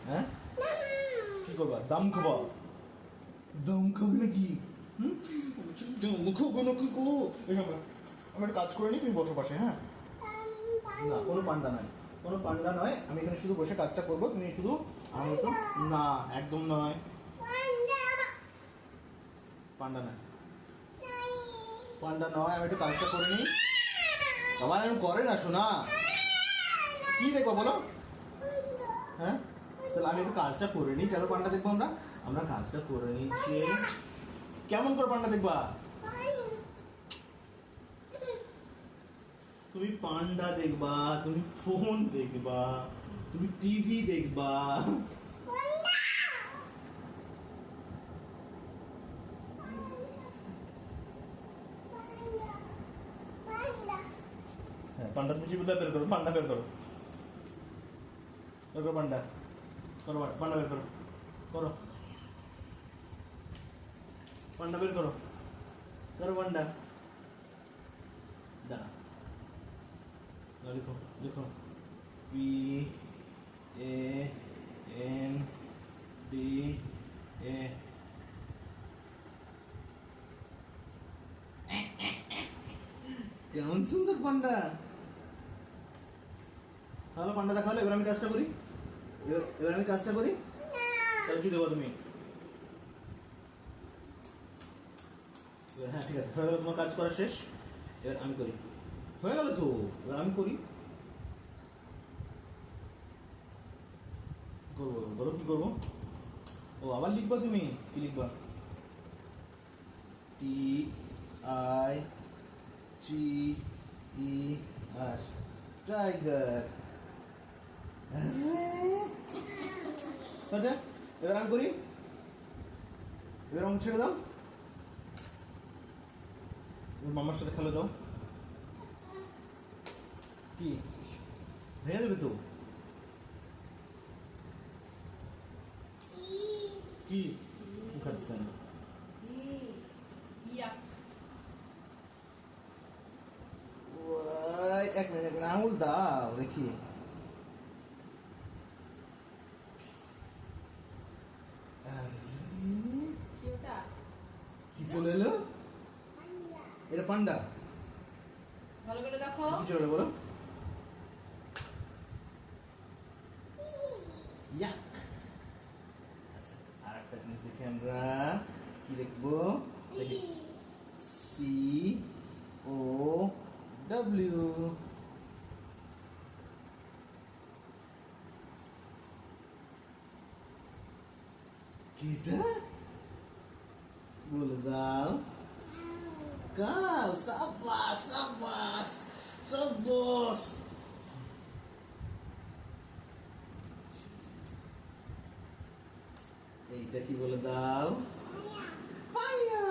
হ্যাঁ কি করবা? দাম খাবা? দাম খাবে নাকি? দাম খাবে নাকি গো? আমি একটা কাজ করে নিই, তুমি বসো পাশে। হ্যাঁ না, কোনো পান্ডা নয়, কোনো পান্ডা নয়। আমি এখানে শুধু বসে কাজটা করবো, তুমি শুধু আমি একটু। না একদম নয়, পান্ডা নয়, পান্ডা নয়। আমি একটু কাজটা করে নিই। বাবা এরকম করে না শোনা। কি দেখবো বলো? হ্যাঁ তাহলে আমি একটু কাজটা করে নিই। কেন পান্ডা দেখবো? আমরা আমরা কাজটা করে নিচ্ছি। কেমন করে পান্ডা দেখবা? তুমি পান্ডা দেখবা, তুমি ফোন দেখবা, তুমি টিভি দেখবা। হ্যাঁ পান্ডা, তুমি টিভি বের করো, পান্ডা বের করো, বের করো পান্ডা, করো পান্ডা বের করো, করো পান্ডা বের করো, করো পান্ডা। দাঁড়া, লিখো লিখো, P A N D A. কেমন সুন্দর পান্ডা। ভালো পান্ডা দেখালো। এবার আমি কাজটা করি, এবার আমি কাজটা করি। তাহলে কি দেবো তুমি? হ্যাঁ ঠিক আছে, হয়ে গেল তোমার কাজ করা শেষ। এবার আমি করি। হয়ে গেল তো, এবার আমি করি। করবো, বলো কি করবো? ও আবার লিখবা? তুমি কি লিখবা? T I G E R, tiger. আচ্ছা এবার আমি করি। এবার আমাকে ছেড়ে দাও, মামার সাথে খেলে দাও। কি ভেঙে যাবে তো? কি খাচ্ছেন? এক মিনিট, আঙুল দাও দেখি। কি চলে এলো? এটা পান্ডা। ভালো করে দেখো কি চলে এলো বলো? ইয়াক। আচ্ছা আর একটা জিনিস দেখি আমরা। কি দেখবো? দেখি সি ও ডব্লিউ। কিটা বলে দাও। কাল সাবাস সাবাস সাবাস। এইটা কি বলে দাও? পায়রা।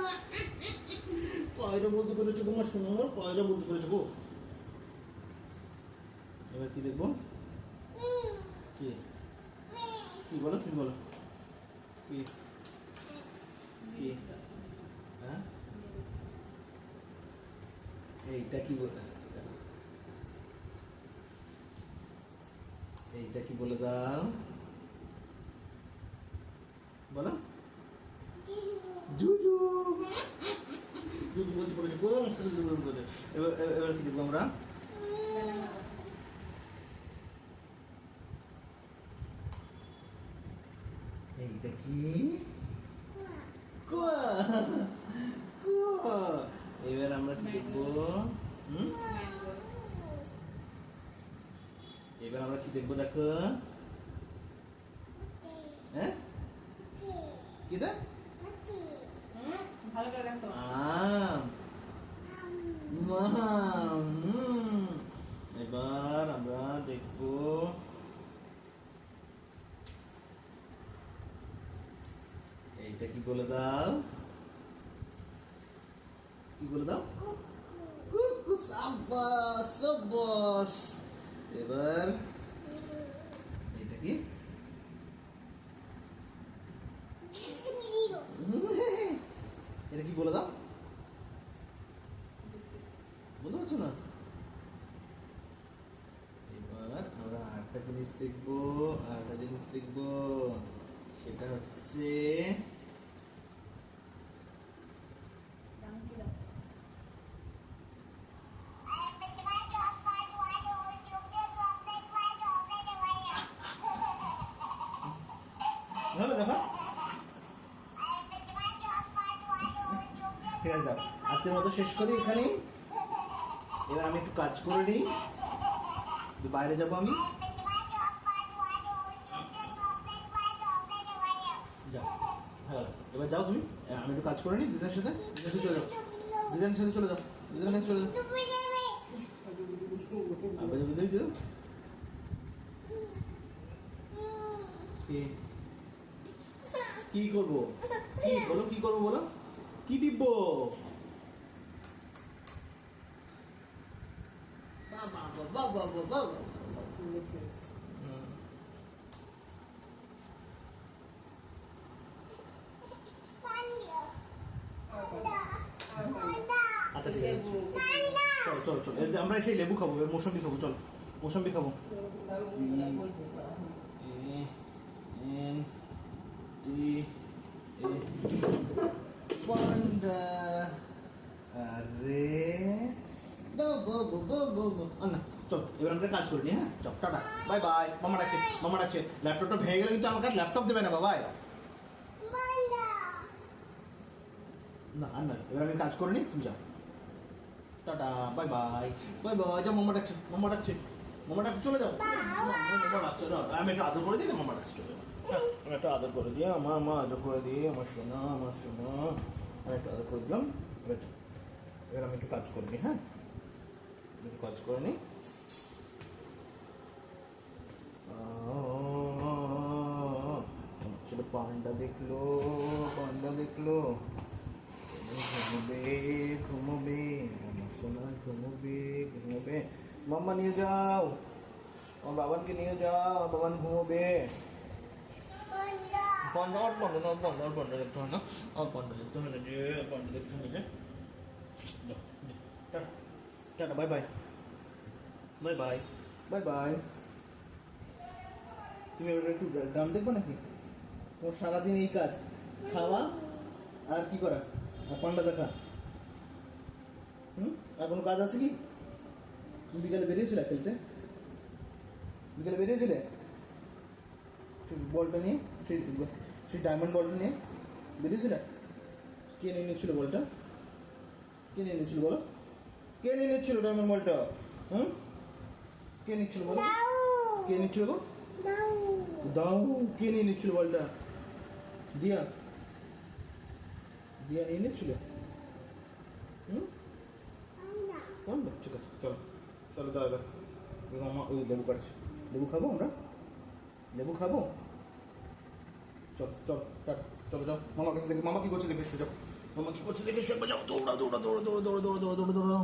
পায়রা বলতে পেরেছো তোমার সোনার, পায়রা বলতে পেরেছো গো। এবার কি দেখবো? কি কি বলো, কি বলো, কি কি? হ্যাঁ এইটা কি বলে? এইটা কি বলে দাও? বলো। জুজু। জুজু বলতে পেরেছো গো। এবার এবার কি দেখবো আমরা? এইটা কি? কুয়া। কুয়া। এবার আমরা কি দেখবো? এবার আমরা কি দেখবো দেখো? হ্যাঁ কিটা? ভালো করে দেখো। আম। মাম। এবার আমরা দেখবো এইটা কি বলে দাও? কি বলে দাও? কুকু। সাবাস সাবাস। এবার এটা কি? এটা কি বলে দাও? বলতে পারছো না? এবার আমরা আরেকটা জিনিস দেখব। লিখবো আর একটা জিনিস লিখবো, সেটা হচ্ছে ভালো দেখো। ঠিক আছে যাও, আজকের মতো শেষ করি এখানেই। এবার আমি একটু কাজ করে নিই, যে বাইরে যাবো আমি। যাও, হ্যাঁ এবার যাও তুমি, আমি একটু কাজ করে নিই দিদার সাথে। দিদার সাথে চলে যাও, দিদার সাথে চলে যাও, দিদার কাছে চলে যাও। আবার বুঝে দিও কি করবো, কি বলো, কি করবো বলো, কি টিপবো? বাবা বাবা বাবা বাবা, আচ্ছা ঠিক আছে, চলো চলো চলো, এই যে আমরা সেই লেবু খাবো, এবার মৌসম্বি খাবো, চলো মৌসম্বি খাবো। পান্ডা, আরে না চল এবার আমরা কাজ করি, হ্যাঁ চল টাটা বাই বাই। মামা ডাকছে, মামা ডাকছে, ল্যাপটপটা ভেঙে গেলে কিন্তু আমার কাছে ল্যাপটপ দেবে না বাবাই। না আর না, এবার আমি কাজ করে নিই, তুমি যাও tata bye bye bye bye. যাও, মামা ডাকছে, মামা ডাকছে, মামা ডাকছে, চলে যাও। মামা ডাকছে না, আমি একটু আদর করে দিই না, মামা ডাকছে চলে যাও। হ্যাঁ আমি একটু আদর করে দিই, আমার মা আদর করে দিই, আমার সোনা, আমার সোনা, আমি একটু আদর করে দিলাম। এবার যাও, এবার আমি একটু কাজ করে নিই, হ্যাঁ একটু কাজ করে নিই। সেটা পান্ডা দেখলো, পান্ডা দেখলো, ঘুমোবে ঘুমোবে, আমার সোনা ঘুমোবে ঘুমোবে। মাম্মা নিয়ে যাও, আমার বাবানকে নিয়ে যাও, বাবান ঘুমোবে। পান্ডা আর পান্ডা না, পান্ডা আর পান্ডা দেখতে হয় না, আর পান্ডা দেখতে হয় না, যে পান্ডা দেখতে হয় যে। Tata tata bye bye bye bye bye bye. তুমি এবার একটু গান দেখবো নাকি? তোমার সারাদিন এই কাজ, খাওয়া আর কি করা, আর পান্ডা দেখা। আর কোনো কাজ আছে কি? তুমি বিকালে বেরিয়েছিলে খেলতে, বিকালে বেরিয়েছিলে বলটা নিয়ে, সেই ডায়মন্ড বলটা নিয়ে বেরিয়েছিলে? কে নিয়ে নিচ্ছিল বলটা? কে নিয়ে নিচ্ছিল বলো? কে নিয়ে নিচ্ছিল ডায়মন্ড বলটা? কে নিচ্ছিল বলো? কে নিচ্ছিল গো? দাও, কে নিয়ে নিচ্ছিল বলটা? দিয়া, দিয়া নিয়ে নিচ্ছিল। ঠিক আছে চলো চলো যাও, এবার মামা ওই লেবু কাটছে, লেবু খাবো আমরা, লেবু খাবো। চল চল টাটা, চলো যাও, মামার কাছে দেখে, মামা কি করছে দেখে এসো, যাও মামা কি করছে দেখে এসো, যাও দৌড়া দৌড়া দৌড়া দৌড়া দৌড়া দৌড়া দৌড়া দৌড়া দৌড়া।